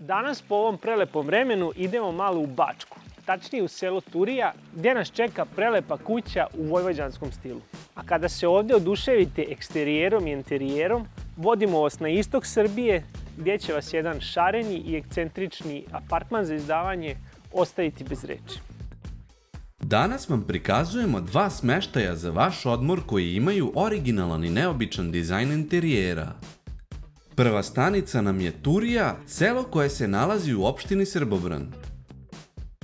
Danas po ovom prelepom vremenu idemo malo u Bačku, tačnije u selo Turija, gdje nas čeka prelepa kuća u vojvođanskom stilu. A kada se ovdje oduševite eksterijerom i interijerom, vodimo vas na istok Srbije, gdje će vas jedan šareni i ekscentrični apartman za izdavanje ostaviti bez reči. Danas vam prikazujemo dva smeštaja za vaš odmor koji imaju originalan i neobičan dizajn interijera. Prva stanica nam je Turija, selo koje se nalazi u opštini Srbobran.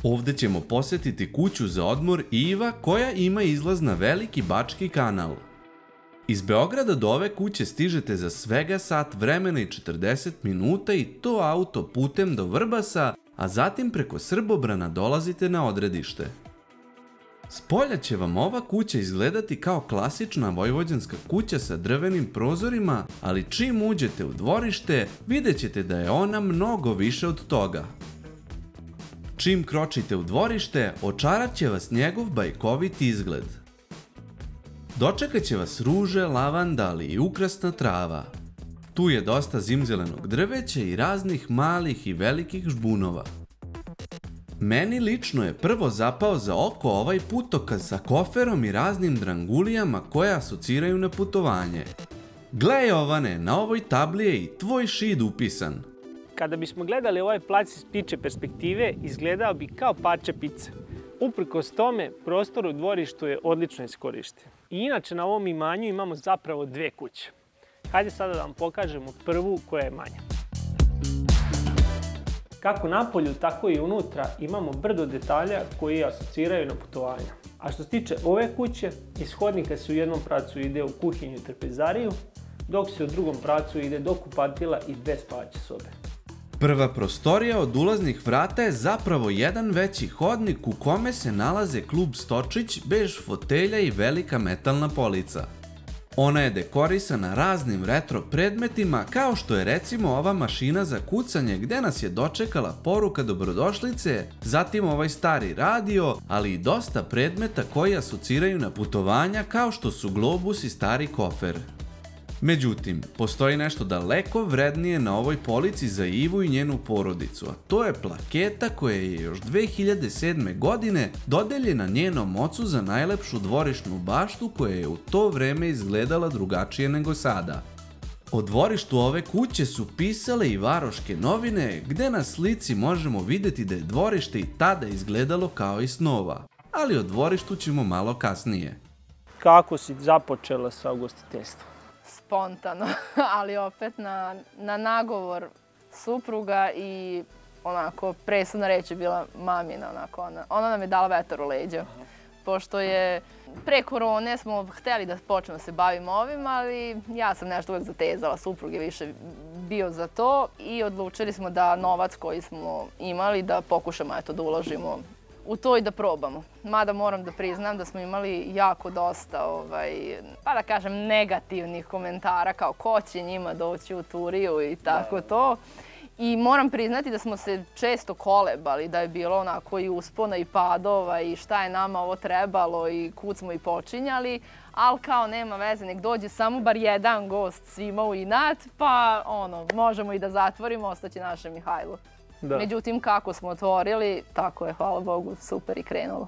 Ovdje ćemo posjetiti kuću za odmor Iva koja ima izlaz na Veliki Bački kanal. Iz Beograda do ove kuće stižete za svega sat vremena i 40 minuta i to autoputem do Vrbasa, a zatim preko Srbobrana dolazite na odredište. Spolja će vam ova kuća izgledati kao klasična vojvođanska kuća sa drvenim prozorima, ali čim uđete u dvorište, vidjet ćete da je ona mnogo više od toga. Čim kročite u dvorište, očarat će vas njegov bajkovit izgled. Dočekat će vas ruže, lavanda, ali i ukrasna trava. Tu je dosta zimzelenog drveća i raznih malih i velikih žbunova. Meni lično je prvo zapao za oko ovaj putokaz sa koferom i raznim drangulijama koje asociraju na putovanje. Gle Jovane, na ovoj tabli je i tvoj šid upisan. Kada bismo gledali ovaj plac iz ptičje perspektive, izgledao bi kao parče pice. Uprkos tome, prostor u dvorištu je odlično iskorišten. I inače na ovom imanju imamo zapravo dve kuće. Hajde sada da vam pokažemo prvu koja je manja. Kako napolju, tako i unutra imamo brdo detalja koji asociraju na putovanja. A što se tiče ove kuće, iz hodnika se u jednom pravcu ide u kuhinju i trpezariju, dok se u drugom pravcu ide do kupatila i dve spavaće sobe. Prva prostorija od ulaznih vrata je zapravo jedan veći hodnik u kome se nalaze klub Stočić, bež fotelja i velika metalna polica. Ona je dekorisana raznim retro predmetima, kao što je recimo ova mašina za kucanje gdje nas je dočekala poruka dobrodošlice, zatim ovaj stari radio, ali i dosta predmeta koji asociraju na putovanja kao što su globus i stari kofer. Međutim, postoji nešto daleko vrednije na ovoj polici za Ivu i njenu porodicu, a to je plaketa koja je još 2007. godine dodeljena njenom ocu za najlepšu dvorišnu baštu koja je u to vreme izgledala drugačije nego sada. O dvorištu ove kuće su pisale i Varoške novine, gde na slici možemo vidjeti da je dvorište i tada izgledalo kao i snova, ali o dvorištu ćemo malo kasnije. Kako si započela sa ugostiteljstvom? Spontano, ali opet na nagovor supruga i onako presudna reč je bila mamina, onako ona nam je dala vetar u leđa. Pošto je pre korone smo hteli da počnemo da se bavimo ovim, ali ja sam nešto uvek zatezala, suprug je više bio za to i odlučili smo da novac koji smo imali da pokušamo da uložimo u to i da probamo. Mada moram da priznam da smo imali jako dosta, pa da kažem, negativnih komentara kao ko će njima doći u Turiju i tako to. I moram priznati da smo se često kolebali, da je bilo onako i uspona i padova i šta je nama ovo trebalo i kud smo i počinjali, ali kao nema veze, nek dođe samo bar jedan gost svima u inat, pa možemo i da zatvorimo, ostaće naše Mihajlo. Međutim, kako smo otvorili, tako je, hvala Bogu, super i krenulo.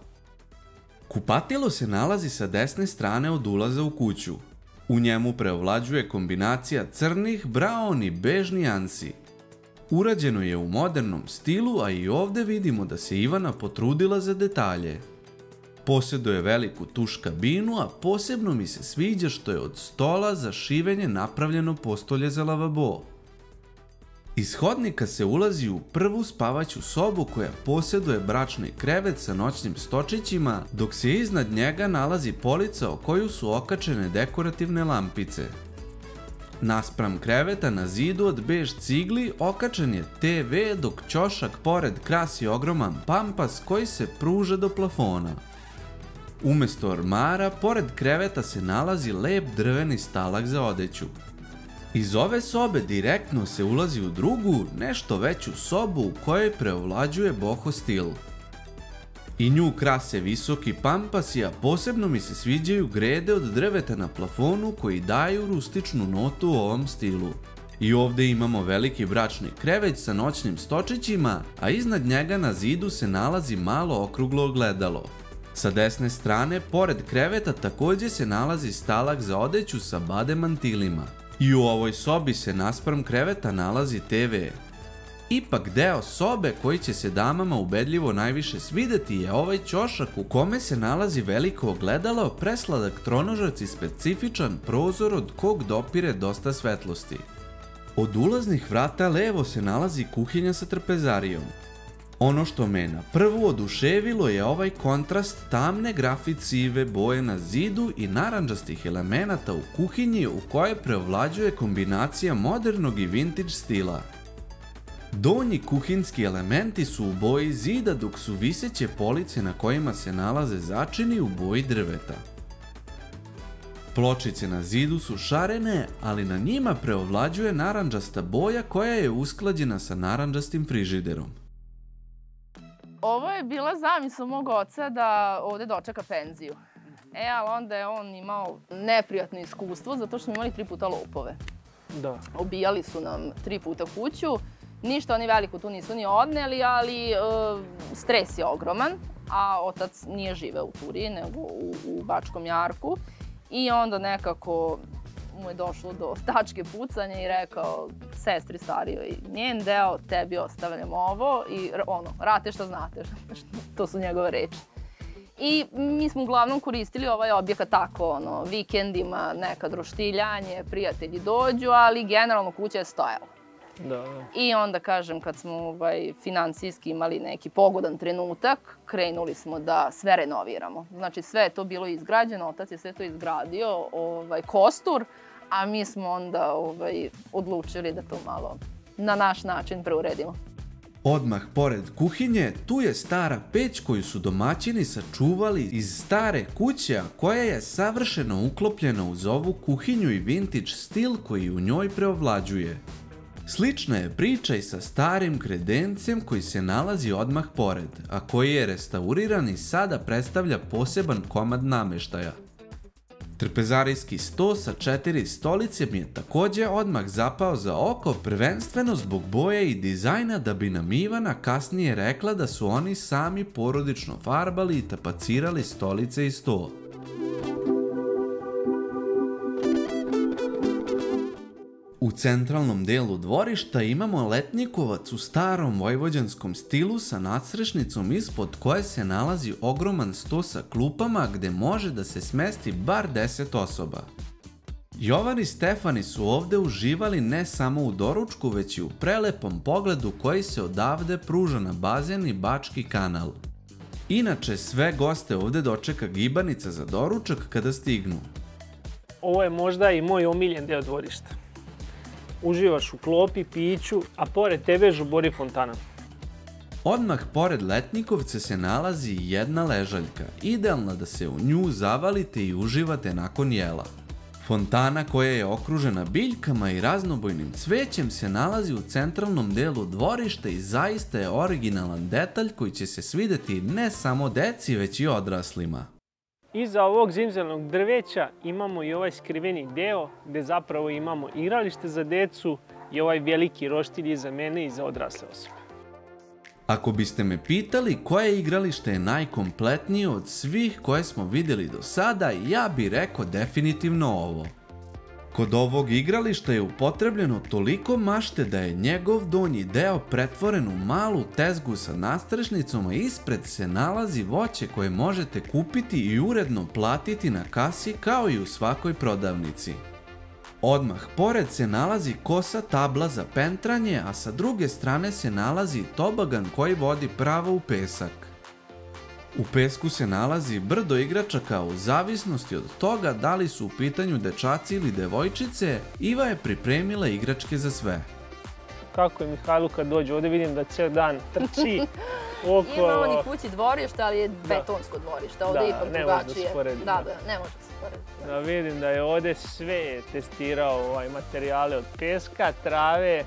Kupatilo se nalazi sa desne strane od ulaza u kuću. U njemu preovlađuje kombinacija crnih, braun i bež nijansi. Urađeno je u modernom stilu, a i ovdje vidimo da se Ivana potrudila za detalje. Posjeduje veliku tuš kabinu, a posebno mi se sviđa što je od stola za šivenje napravljeno postolje za lavabo. Iz hodnika se ulazi u prvu spavaću sobu koja posjeduje bračni krevet sa noćnim stočićima, dok se iznad njega nalazi polica o koju su okačene dekorativne lampice. Naspram kreveta na zidu od bež cigli okačen je TV, dok ćošak pored krasi ogroman pampas koji se pruža do plafona. Umesto ormara, pored kreveta se nalazi lep drveni stalak za odeću. Iz ove sobe direktno se ulazi u drugu, nešto veću sobu u kojoj preovlađuje boho stil. I nju krase visoki pampasi, a posebno mi se sviđaju grede od drveta na plafonu koji daju rustičnu notu u ovom stilu. I ovdje imamo veliki bračni krevet sa noćnim stočićima, a iznad njega na zidu se nalazi malo okruglo ogledalo. Sa desne strane, pored kreveta također se nalazi stalak za odeću sa bade mantilima. I u ovoj sobi se naspram kreveta nalazi TV. Ipak deo sobe koji će se damama ubedljivo najviše svideti je ovaj ćošak u kome se nalazi veliko ogledalo, presladak tronožac i specifičan prozor od kog dopire dosta svetlosti. Od ulaznih vrata levo se nalazi kuhinja sa trpezarijom. Ono što me na prvu oduševilo je ovaj kontrast tamne grafit sive boje na zidu i narandžastih elemenata u kuhinji u kojoj preovlađuje kombinacija modernog i vintage stila. Donji kuhinski elementi su u boji zida dok su viseće police na kojima se nalaze začini u boji drveta. Pločice na zidu su šarene, ali na njima preovlađuje narandžasta boja koja je usklađena sa narandžastim frižiderom. Ovo je bila zamisao mog oca da ovdje dočeka penziju. Ali onda je on imao neprijatno iskustvo zato što smo imali 3 puta lopove. Da. Obijali su nam 3 puta kuću. Ništa oni veliko tu nisu ni odneli, ali stres je ogroman. A otac nije živeo u Turiji, nego u Bačkom Jarku. I onda nekako mu je došlo do tačke pucanja i rekao sestri starijoj, njen deo, tebi ostavljam ovo i rate šta znate, to su njegove reči. I mi smo uglavnom koristili ovaj objekat tako, vikendima, nekad roštiljanje, prijatelji dođu, ali generalno kuća je stojala. Da. I onda, kažem, kad smo financijski imali neki pogodan trenutak, krenuli smo da sve renoviramo. Znači, sve je to bilo izgrađeno, otac je sve to izgradio, kostur, a mi smo onda odlučili da to malo na naš način preuredimo. Odmah pored kuhinje, tu je stara peć koju su domaćini sačuvali iz stare kuće, a koja je savršeno uklopljena uz ovu kuhinju i vintage stil koji u njoj preovlađuje. Slična je priča i sa starim kredencem koji se nalazi odmah pored, a koji je restauriran i sada predstavlja poseban komad nameštaja. Trpezarijski sto sa 4 stolice mi je također odmah zapao za oko, prvenstveno zbog boje i dizajna, da bi nam Ivana kasnije rekla da su oni sami porodično farbali i tapacirali stolice i sto. U centralnom delu dvorišta imamo letnjikovac u starom vojvođanskom stilu sa nadstrešnicom ispod koje se nalazi ogroman sto sa klupama gde može da se smesti bar 10 osoba. Jovan i Stefani su ovde uživali ne samo u doručku, već i u prelepom pogledu koji se odavde pruža na bazen i Bački kanal. Inače, sve goste ovde dočeka gibanica za doručak kada stignu. Ovo je možda i moj omiljen deo dvorišta. Uživaš u klopi, piću, a pored tebe žubori fontana. Odmah pored letnjikovca se nalazi jedna ležaljka, idealna da se u nju zavalite i uživate nakon jela. Fontana koja je okružena biljkama i raznobojnim cvećem se nalazi u centralnom delu dvorišta i zaista je originalan detalj koji će se svideti ne samo deci, već i odraslima. Iza ovog zimzelnog drveća imamo i ovaj skriveni deo gde zapravo imamo igralište za decu i ovaj veliki roštilj i za mene i za odrasle osobe. Ako biste me pitali koje igralište je najkompletnije od svih koje smo vidjeli do sada, ja bih rekao definitivno ovo. Kod ovog igrališta je upotrebljeno toliko mašte da je njegov donji deo pretvoren u malu tezgu sa nadstrešnicom, a ispred se nalazi voće koje možete kupiti i uredno platiti na kasi kao i u svakoj prodavnici. Odmah pored se nalazi kosa tabla za pentranje, a sa druge strane se nalazi tobogan koji vodi pravo u pesak. U pesku se nalazi brdo igračaka, u zavisnosti od toga da li su u pitanju dečaci ili devojčice, Iva je pripremila igračke za sve. Kako je Mihajlo kad dođe ovdje, vidim da cijel dan trči okolo. Ima on i kući dvorište, ali je betonsko dvorište, ovdje je ipak drugačije. Da, ne može se sporediti. Da, vidim da je ovdje sve testirao materijale od peska, trave,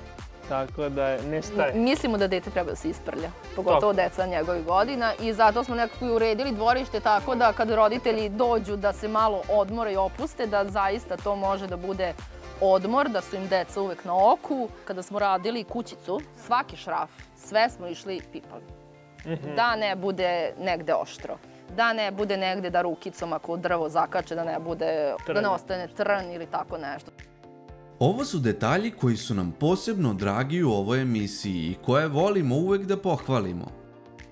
tako da ne staje. Mislimo da dete treba da se isprlja, pogotovo deca njegovih godina, i zato smo nekako i uredili dvorište tako da kad roditelji dođu da se malo odmore i opuste, da zaista to može da bude odmor, da su im deca uvek na oku. Kada smo radili kućicu, svaki šraf, sve smo išli pipali. Da ne bude negde oštro. Da ne bude negde da rukicom ako drvo zakače, da ne ostane trn ili tako nešto. Ovo su detalji koji su nam posebno dragi u ovoj emisiji i koje volimo uvek da pohvalimo.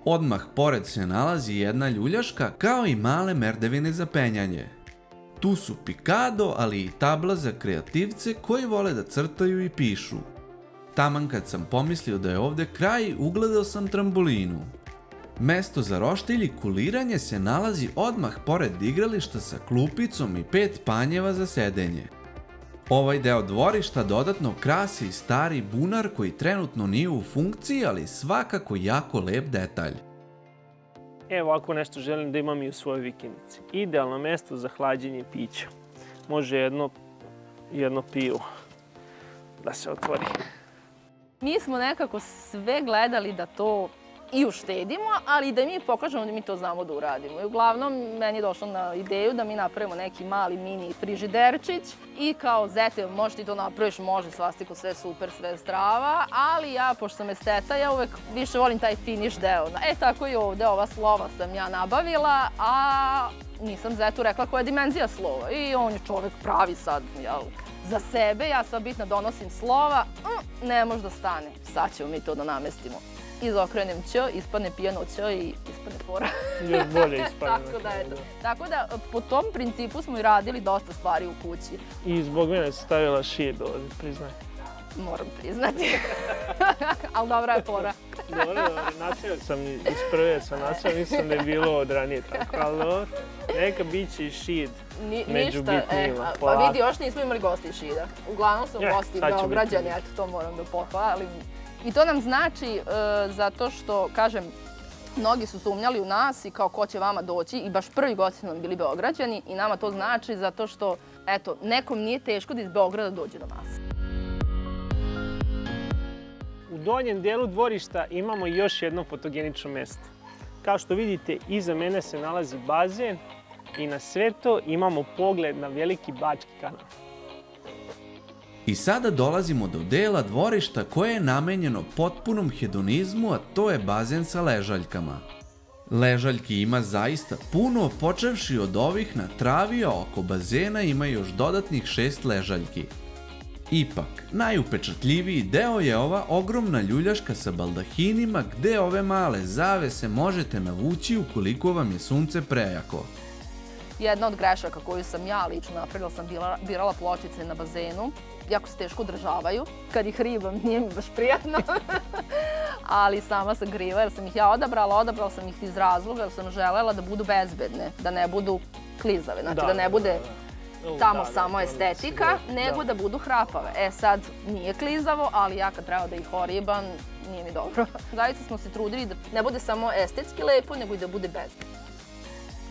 Odmah pored se nalazi jedna ljuljaška kao i male merdevine za penjanje. Tu su pikado, ali i tabla za kreativce koji vole da crtaju i pišu. Taman kad sam pomislio da je ovde kraj, ugledao sam trambolinu. Mesto za roštilj i kuliranje se nalazi odmah pored igrališta sa klupicom i 5 panjeva za sedenje. Ovaj deo dvorišta dodatno krasi stari bunar koji trenutno nije u funkciji, ali svakako jako lep detalj. Evo, ako nešto želim da imam i u svojoj vikendici. Idealno mesto za hlađenje pića. Može jedno pivo da se otvori. Mi smo nekako sve gledali da to i uštedimo, ali i da mi pokažemo da mi to znamo da uradimo. I uglavnom, meni je došlo na ideju da mi napravimo neki mali mini frižiderčić i kao, zete, možeš ti to napraviš, može, svastiku, sve super, sve strava, ali ja, pošto sam esteta, ja uvek više volim taj finish deo. Tako i ovde, ova slova sam ja nabavila, a nisam zetu rekla koja je dimenzija slova. I on je čovek pravi sad, jel? Za sebe, ja sam bitna donosim slova, ne može da stane. Sad ćemo mi to da namestimo. Izokrenem ć, ispadne pijano ć i ispadne fora. Još bolje ispadne. Tako da, po tom principu smo i radili dosta stvari u kući. I zbog mene si stavila šid ovdje, priznaj. Moram priznati. Ali dobra je fora. Dobro, nasio sam, iz prve sam nasio, mislim da je bilo od ranije tako, ali dobro. Neka bit će i šid među bitnijima. Pa vidi, još nismo imali gosti iz šida. Uglavnom su gosti Beograđani, eto to moram da pohvalim. I to nam znači zato što, kažem, mnogi su sumnjali u nas i kao ko će vama doći i baš prvi gosti su nam bili Beograđani i nama to znači zato što, eto, nekom nije teško da iz Beograda dođe do nas. U donjem delu dvorišta imamo još jedno fotogenično mesto. Kao što vidite, iza mene se nalazi bazen i na sve to imamo pogled na Veliki Bački kanal. I sada dolazimo do dela dvorišta koje je namenjeno potpunom hedonizmu, a to je bazen sa ležaljkama. Ležaljki ima zaista puno, počevši od ovih na travi, a oko bazena ima još dodatnih 6 ležaljki. Ipak, najupečatljiviji deo je ova ogromna ljuljaška sa baldahinima gde ove male zavese možete navući ukoliko vam je sunce prejako. Jedna od grešaka koju sam ja lično napravila, sam birala pločice na bazenu. Jako se teško održavaju. Kad ih ribam, nije mi baš prijatno. Ali sama sam kriva jer sam ih ja odabrala sam ih iz razloga jer sam želela da budu bezbedne, da ne budu klizave, znači da ne bude tamo samo estetika, nego da budu hrapave. Sad, nije klizavo, ali ja kad treba da ih oribam, nije mi dobro. Zaista smo se trudili da ne bude samo estetski lepo, nego i da bude bezbedno.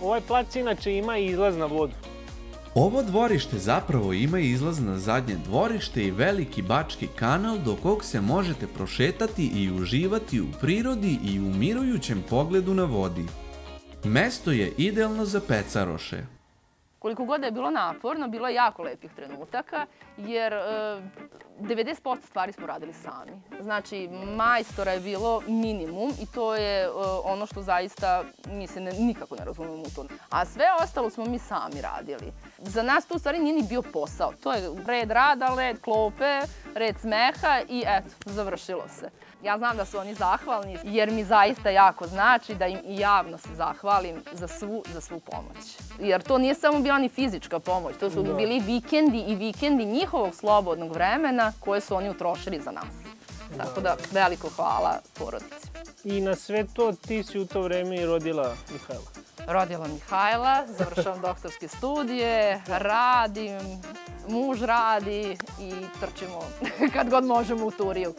Ovaj plac inače ima i izlaz na vodu. Ovo dvorište zapravo ima izlaz na zadnje dvorište i Veliki Bački kanal do kog se možete prošetati i uživati u prirodi i u mirujućem pogledu na vodi. Mesto je idealno za pecaroše. Koliko god je bilo naporno, bilo je jako lepih trenutaka, jer 90% stvari smo radili sami. Znači, majstora je bilo minimum i to je ono što zaista mi se nikako ne razumemo u to. A sve ostalo smo mi sami radili. Za nas to u stvari nije ni bio posao. To je red rada, red klope, red smeha i eto, završilo se. Ja znam da su oni zahvalni jer mi zaista jako znači da im i javno se zahvalim za svu pomoć. Jer to nije samo bila ni fizička pomoć, to su bili vikendi i vikendi njihovog slobodnog vremena koje su oni utrošili za nas. Tako da, veliko hvala porodici. I na sve to ti si u to vreme i rodila Mihajla? Rodila Mihajla, završavam doktorske studije, radim, muž radi i trčimo kad god možemo u Turiju.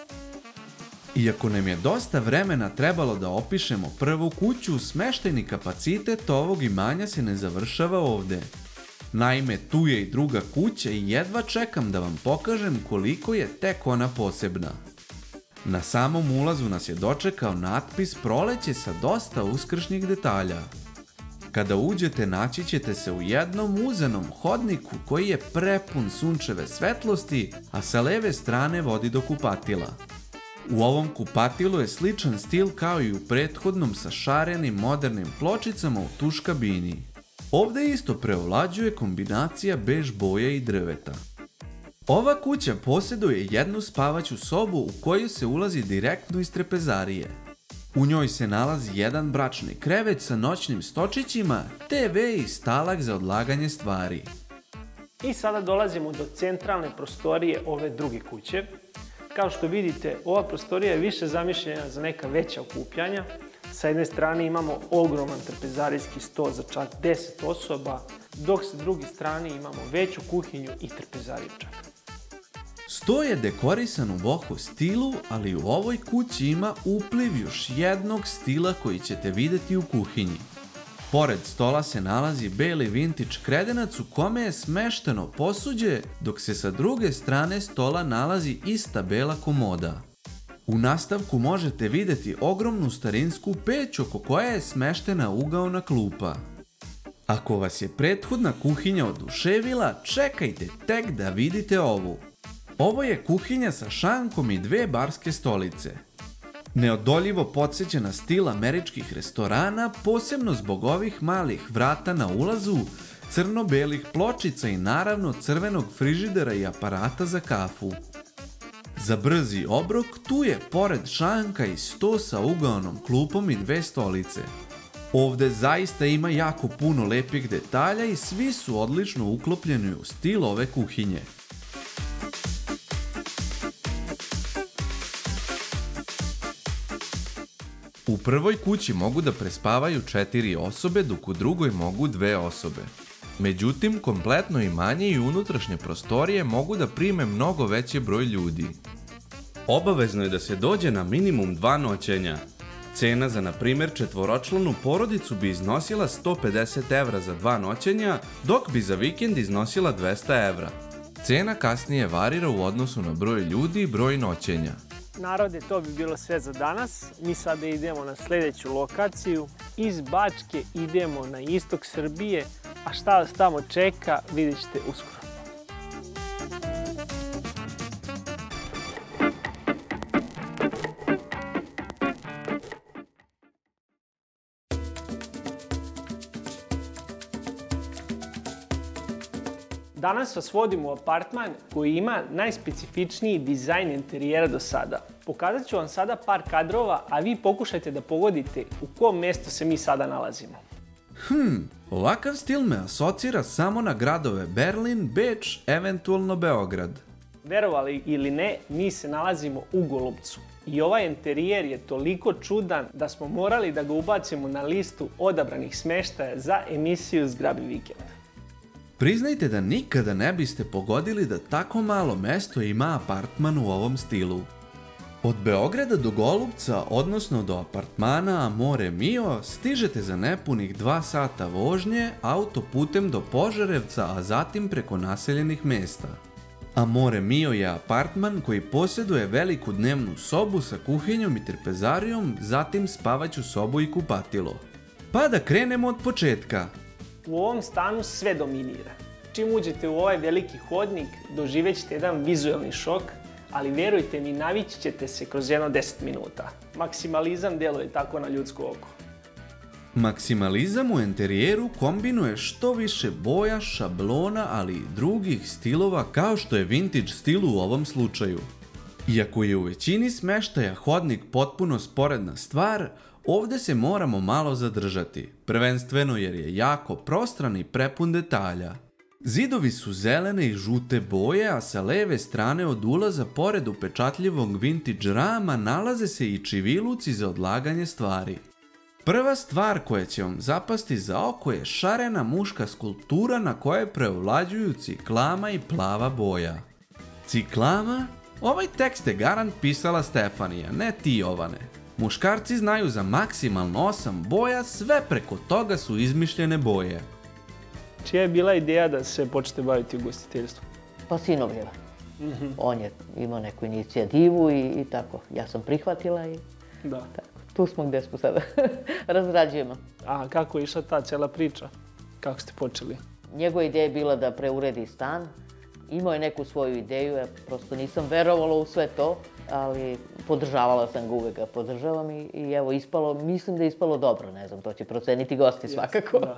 Iako nam je dosta vremena trebalo da opišemo prvu kuću, smeštajni kapacitet ovog imanja se ne završava ovde. Naime, tu je i druga kuća i jedva čekam da vam pokažem koliko je tek ona posebna. Na samom ulazu nas je dočekao natpis Proleće sa dosta uskršnjih detalja. kada uđete naći ćete se u jednom uzanom hodniku koji je prepun sunčeve svetlosti, a sa leve strane vodi do kupatila. U ovom kupatilu je sličan stil kao i u prethodnom sa šarenim modernim pločicama u tuš kabini. Ovde isto preovlađuje kombinacija bež boje i drveta. Ova kuća posjeduje jednu spavaću sobu u koju se ulazi direktno iz trpezarije. U njoj se nalazi jedan bračni krevet sa noćnim stočićima, TV i stalak za odlaganje stvari. I sada dolazimo do centralne prostorije ove druge kuće. Kao što vidite, ova prostorija je više zamišljena za neka veća okupljanja. Sa jedne strane imamo ogroman trpezarijski sto za čak 10 osoba, dok sa druge strane imamo veću kuhinju i trpezariju čak. Sto je dekorisan u boho stilu, ali u ovoj kući ima upliv još jednog stila koji ćete vidjeti u kuhinji. Pored stola se nalazi beli vintage kredenac u kome je smešteno posuđe, dok se sa druge strane stola nalazi ista bela komoda. U nastavku možete vidjeti ogromnu starinsku peć oko koje je smeštena ugaona klupa. Ako vas je prethodna kuhinja oduševila, čekajte tek da vidite ovu. Ovo je kuhinja sa šankom i dve barske stolice. Neodoljivo podsjeća na stil američkih restorana, posebno zbog ovih malih vrata na ulazu, crno-belih pločica i naravno crvenog frižidera i aparata za kafu. Za brzi obrok tu je pored šanka i sto sa ugaonom klupom i dve stolice. Ovde zaista ima jako puno lepih detalja i svi su odlično uklopljeni u stil ove kuhinje. U prvoj kući mogu da prespavaju 4 osobe, dok u drugoj mogu 2 osobe. Međutim, kompletno imanje i unutrašnje prostorije mogu da prime mnogo veći broj ljudi. Obavezno je da se dođe na minimum 2 noćenja. Cena za, na primjer, četvoročlanu porodicu bi iznosila 150 evra za 2 noćenja, dok bi za vikend iznosila 200 evra. Cena kasnije varira u odnosu na broj ljudi i broj noćenja. Narode, to bi bilo sve za danas. Mi sada idemo na sljedeću lokaciju. Iz Bačke idemo na istok Srbije, a šta vas tamo čeka vidjet ćete uskoro. Danas vas vodim u apartman koji ima najspecifičniji dizajn interijera do sada. Pokazat ću vam sada par kadrova, a vi pokušajte da pogodite u kom mjestu se mi sada nalazimo. Ovakav stil me asocira samo na gradove Berlin, Beč, eventualno Beograd. Verovali ili ne, mi se nalazimo u Golupcu. I ovaj interijer je toliko čudan da smo morali da ga ubacimo na listu odabranih smještaja za emisiju Zgrabi vikend. Priznajte da nikada ne biste pogodili da tako malo mesto ima apartman u ovom stilu. Od Beograda do Golupca, odnosno do apartmana Amore Mio, stižete za nepunih 2 sata vožnje autoputem do Požarevca, a zatim preko naseljenih mesta. Amore Mio je apartman koji posjeduje veliku dnevnu sobu sa kuhinjom i trpezarijom, zatim spavaću sobu i kupatilo. Pa da krenemo od početka. U ovom stanu sve dominira. Čim uđete u ovaj veliki hodnik, doživjet ćete jedan vizualni šok, ali vjerujte mi, navići ćete se kroz jedno 10 minuta. Maksimalizam djeluje tako na ljudsko oko. Maksimalizam u interijeru kombinuje što više boja, šablona, ali i drugih stilova kao što je vintage stil u ovom slučaju. Iako je u većini smeštaja hodnik potpuno sporedna stvar, ovdje se moramo malo zadržati, prvenstveno jer je jako prostran i prepun detalja. Zidovi su zelene i žute boje, a sa leve strane od ulaza pored upečatljivog vintage rama nalaze se i čiviluci za odlaganje stvari. Prva stvar koja će vam zapasti za oko je šarena muška skulptura na kojoj preovlađuju ciklama i plava boja. Ciklama? Ovaj tekst je garant pisala Stefanija, ne ti, Jovane. Muškarci znaju za maksimalno 8 boja, sve preko toga su izmišljene boje. Čija je bila ideja da se počnete baviti ugostiteljstvom? Pa sinovljeva. On je imao neku inicijativu i tako. Ja sam prihvatila i Da. tako. tu smo gde smo sada. Razrađujemo. A kako je išla ta cijela priča? Kako ste počeli? Njegova ideja je bila da preuredi stan. Imao je neku svoju ideju, ja prosto nisam verovala u sve to, ali podržavala sam ga, uvek ga podržavam i evo ispalo, mislim da je ispalo dobro, ne znam, to će proceniti gosti svakako. Da.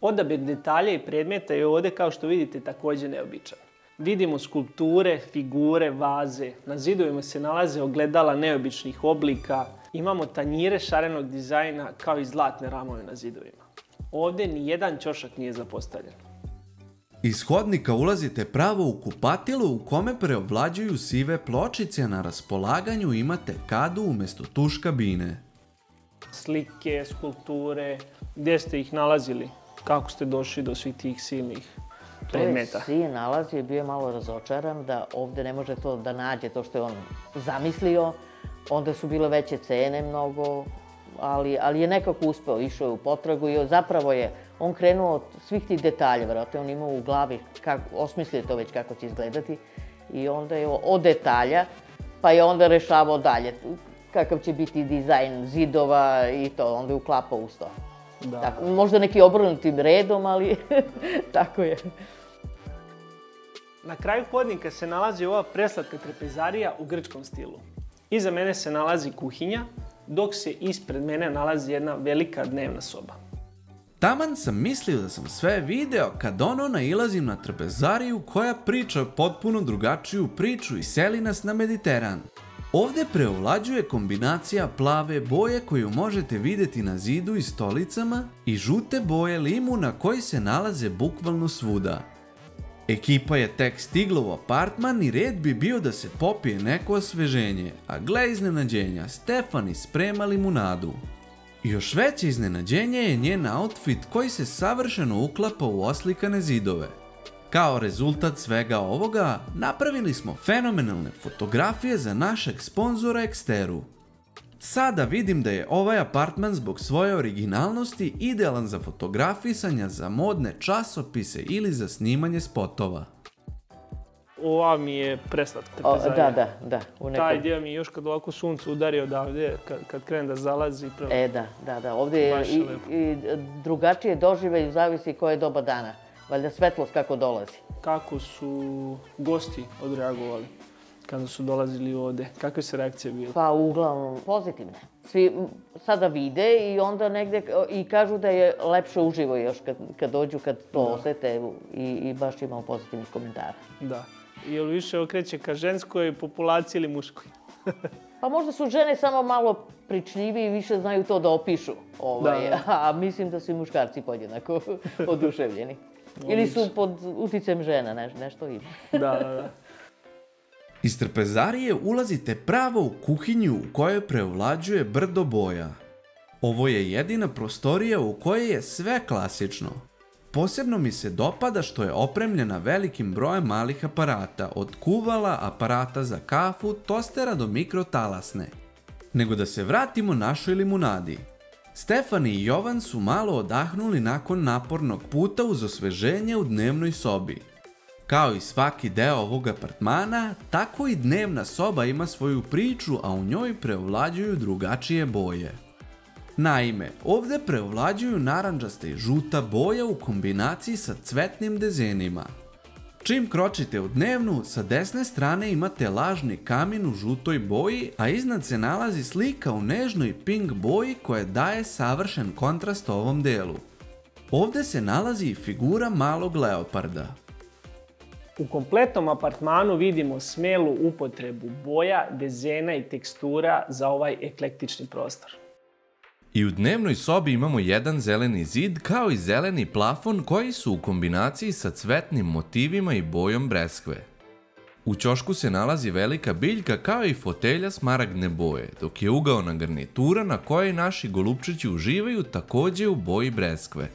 Odabir detalja i predmeta je ovdje, kao što vidite, također neobičan. Vidimo skulpture, figure, vaze. Na zidovima se nalaze ogledala neobičnih oblika. Imamo tanjire šarenog dizajna kao i zlatne ramove na zidovima. Ovdje ni jedan ćošak nije zapostavljen. Iz hodnika ulazite pravo u kupatilo u kome preovlađuju sive pločice, a na raspolaganju imate kadu umjesto tuš kabine. Slike, skulpture, gdje ste ih nalazili? Kako ste došli do svih tih silnih predmeta? To je sin nalazio, bio je malo razočaran da ovde ne može to da nađe, to što je on zamislio. Onda su bile veće cene mnogo, ali je nekako uspeo, išao je u potragu i zapravo je on krenuo od svih tih detalja, vjerojatno on imao u glavi, osmislio to već kako će izgledati i onda je od detalja, pa je onda rešavao dalje kakav će biti dizajn zidova i to, onda je uklapao uz to. Tako, možda neki obrnutim redom, ali tako je. Na kraju hodnika se nalazi ova preslatka trapezarija u grčkom stilu. Iza mene se nalazi kuhinja, dok se ispred mene nalazi jedna velika dnevna soba. Taman sam mislio da sam sve video kad nailazim na trapezariju koja priča potpuno drugačiju priču i seli nas na Mediteran. Ovdje preovlađuje kombinacija plave boje koju možete vidjeti na zidu i stolicama i žute boje limuna koji se nalaze bukvalno svuda. Ekipa je tek stigla u apartman i red bi bio da se popije neko osveženje, a gle iznenađenja, Stefani sprema limunadu. Još veće iznenađenje je njen outfit koji se savršeno uklapa u oslikane zidove. Kao rezultat svega ovoga, napravili smo fenomenalne fotografije za našeg sponzora Eksteru. Sada vidim da je ovaj apartman zbog svoje originalnosti idealan za fotografisanja za modne časopise ili za snimanje spotova. Ova mi je preslatka trapezarija. Da. Taj dio mi još kad ovako sunce udari odavde, kad krene da zalazi. Da. Ovdje je i drugačije doživljaj, zavisi koje doba dana. Valjda svetlost kako dolazi. Kako su gosti odreagovali kada su dolazili ovde? Kakve su reakcije bile? Pa uglavnom pozitivne. Svi sada vide i onda negde i kažu da je lepše uživo još kad dođu, kad to osete i baš imamo pozitivnih komentara. Da. I jel više okreće ka ženskoj populaciji ili muškoj? Pa možda su žene samo malo pričljiviji i više znaju to da opišu. A mislim da su i muškarci podjednako oduševljeni. Ili su pod uticajem žena, nešto ima. Da. Iz trapezarije ulazite pravo u kuhinju u kojoj preovlađuje brdo boja. Ovo je jedina prostorija u kojoj je sve klasično. Posebno mi se dopada što je opremljena velikim brojem malih aparata, od kuvala, aparata za kafu, tostera do mikrotalasne. Nego da se vratimo našoj limunadi. Stefani i Jovan su malo odahnuli nakon napornog puta uz osveženje u dnevnoj sobi. Kao i svaki deo ovog apartmana, tako i dnevna soba ima svoju priču, a u njoj preovlađuju drugačije boje. Naime, ovdje preovlađuju narandžasta i žuta boja u kombinaciji sa cvetnim dezenima. Čim kročite u dnevnu, sa desne strane imate lažni kamin u žutoj boji, a iznad se nalazi slika u nežnoj pink boji koja daje savršen kontrast ovom delu. Ovdje se nalazi i figura malog leoparda. U kompletnom apartmanu vidimo smelu upotrebu boja, dezena i tekstura za ovaj eklektični prostor. I u dnevnoj sobi imamo jedan zeleni zid kao i zeleni plafon koji su u kombinaciji sa cvetnim motivima i bojom breskve. U ćošku se nalazi velika biljka kao i fotelja smaragdne boje, dok je ugaona garnitura na kojoj naši golupčići uživaju također u boji breskve.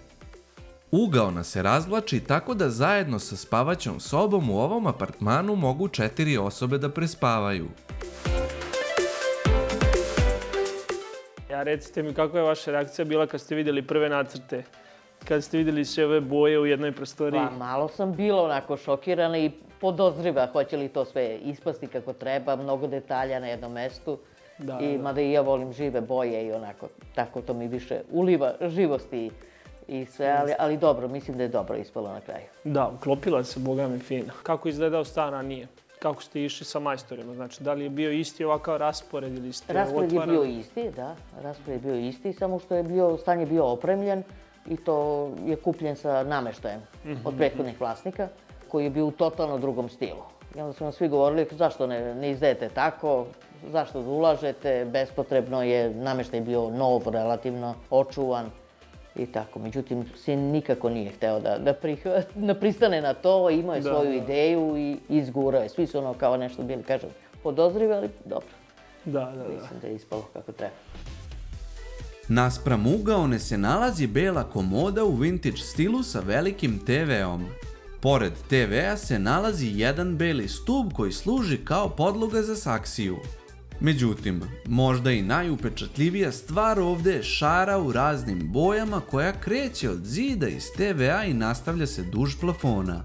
Ugaona se razvlači tako da zajedno sa spavaćom sobom u ovom apartmanu mogu 4 osobe da prespavaju. Recite mi, kakva je vaša reakcija bila kad ste vidjeli prve nacrte kad ste vidjeli sve ove boje u jednoj prostoriji? Pa malo sam bila onako šokirana i podozriva hoće li to sve ispasti kako treba, mnogo detalja na jednom mestu. Mada i ja volim žive boje i onako, tako to mi više uliva živosti i sve, ali dobro, mislim da je dobro ispalo na kraju. Da, uklopila se, boga mi fina. Kako izgledao stan ranije? Kako ste išli sa majstorima? Znači, da li je bio isti ovakav raspored ili ste otvarali? Raspored je bio isti, da. Raspored je bio isti, samo što je stan je bio opremljen i to je kupljen sa nameštajem od prethodnih vlasnika, koji je bio u totalno drugom stilu. I onda su nam svi govorili zašto ne izdajete tako, zašto da ulažete, bespotrebno je, nameštaj bio nov, relativno očuvan i tako. Međutim, sin nikako nije hteo da pristane na to, imao je svoju ideju i izgurao je. Svi su ono kao nešto bili, kažem, podozrivi, ali dobro. Mislim da je ispalo kako treba. Naspram ugaone se nalazi bela komoda u vintage stilu sa velikim TV-om. Pored TV-a se nalazi jedan beli stub koji služi kao podloga za saksiju. Međutim, možda i najupečatljivija stvar ovde je šara u raznim bojama koja kreće od zida iz TV-a i nastavlja se duž plafona.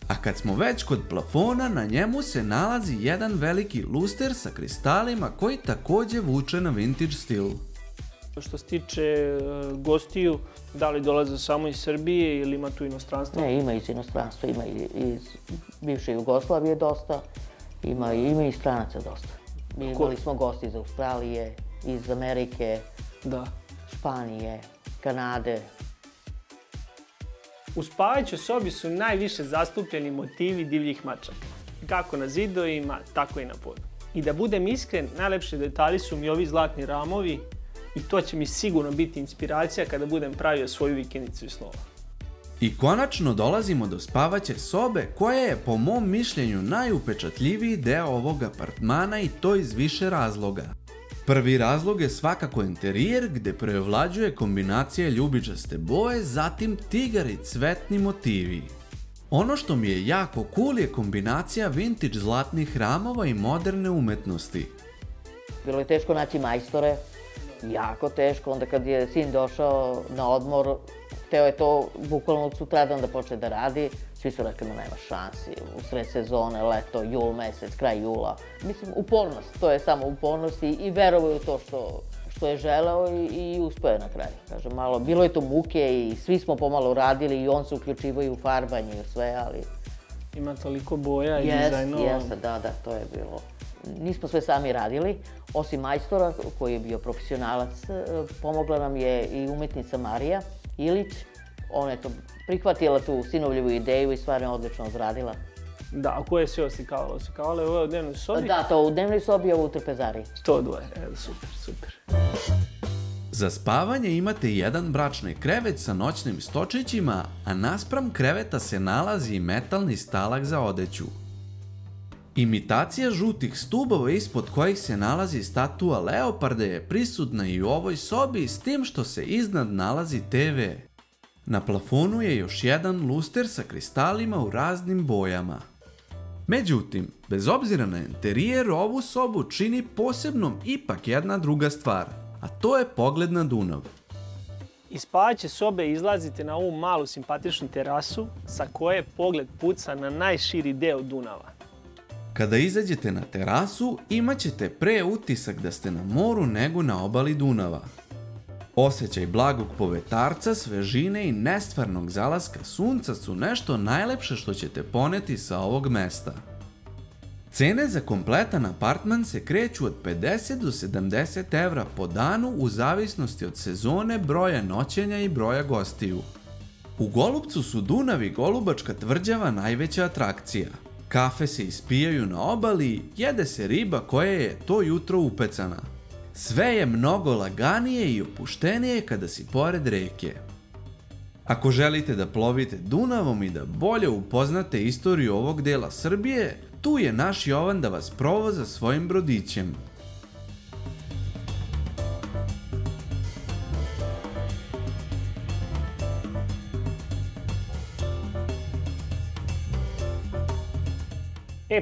A kad smo već kod plafona, na njemu se nalazi jedan veliki luster sa kristalima koji takođe vuče na vintage stil. Što se tiče gostiju, da li dolaze samo iz Srbije ili ima tu inostranstva? Ne, ima iz inostranstva, ima iz bivše Jugoslavije dosta, ima i stranaca dosta. Imali smo gosti iz Australije, iz Amerike, Španije, Kanade. U spavajućoj sobi su najviše zastupljeni motivi divljih mačaka. Kako na zidovima, tako i na podu. I da budem iskren, najlepši detalji su mi ovi zlatni ramovi i to će mi sigurno biti inspiracija kada budem pravio svoju vikendicu iz snova. I konačno dolazimo do spavaće sobe koja je po mom mišljenju najupečatljiviji deo ovog apartmana i to iz više razloga. Prvi razlog je svakako interijer gde preovlađuje kombinacija ljubičaste boje, zatim tigar i cvetni motivi. Ono što mi je jako cool je kombinacija vintage zlatnih ramova i moderne umetnosti. Bilo je teško naći majstore, jako teško, onda kad je sin došao na odmor, hteo je to bukvalno od sutradan da počne da radi. Svi su rekli da nema šansi, u sred sezone, leto, jul mesec, kraj jula. Mislim, upornost, to je samo upornost i verovao je u to što je želeo i uspeo je na kraju. Kažem, malo, bilo je to muke i svi smo pomalo radili i on se uključivao i u farbanje i u sve, ali... Ima toliko boja i dizajnova. Jeste, da, to je bilo. Nismo sve sami radili, osim majstora koji je bio profesionalac, pomogla nam je i umetnica Marija Ilić. Ona je to prihvatila tu sinovljevu ideju i stvarno odlično odradila. Da, a koje je sve oslikavala? Oslikavala je ovo u dnevnoj sobi? Da, to u dnevnoj sobi i ovo u trpezariji. To dvoje, evo, super. Za spavanje imate jedan bračni krevet sa noćnim stočićima, a naspram kreveta se nalazi i metalni stalak za odeću. Imitacija žutih stubova ispod kojih se nalazi statua leoparda je prisutna i u ovoj sobi, s tim što se iznad nalazi TV. Na plafonu je još jedan luster sa kristalima u raznim bojama. Međutim, bez obzira na interijer, ovu sobu čini posebnom ipak jedna druga stvar, a to je pogled na Dunav. Iz spavaće sobe izlazite na ovu malu simpatičnu terasu sa koje pogled puca na najširi deo Dunava. Kada izađete na terasu, imat ćete pre utisak da ste na moru nego na obali Dunava. Osjećaj blagog povetarca, svežine i nestvarnog zalaska sunca su nešto najlepše što ćete poneti sa ovog mesta. Cene za kompletan apartman se kreću od 50 do 70 evra po danu u zavisnosti od sezone, broja noćenja i broja gostiju. U Golupcu su Dunav i Golubačka tvrđava najveća atrakcija. Kafe se ispijaju na obali, jede se riba koja je to jutro upecana. Sve je mnogo laganije i opuštenije kada si pored reke. Ako želite da plovite Dunavom i da bolje upoznate istoriju ovog dela Srbije, tu je naš Jovan da vas provoza svojim brodićem.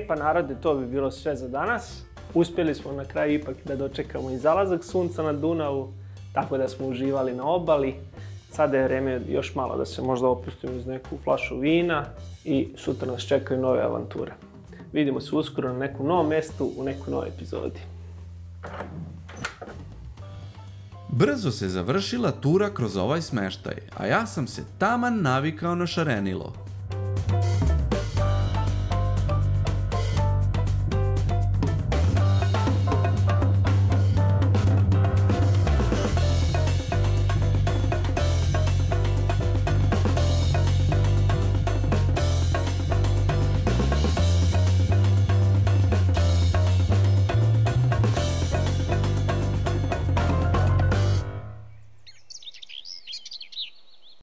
Pa narode, to bi bilo sve za danas. Uspjeli smo na kraju ipak da dočekamo i zalazak sunca na Dunavu, tako da smo uživali na obali. Sada je vreme još malo da se možda opustimo uz neku flašu vina i sutra nas čekaju nove avanture. Vidimo se uskoro na nekom novom mestu u nekoj novoj epizodi. Brzo se završila tura kroz ovaj smeštaj, a ja sam se taman navikao na šarenilo.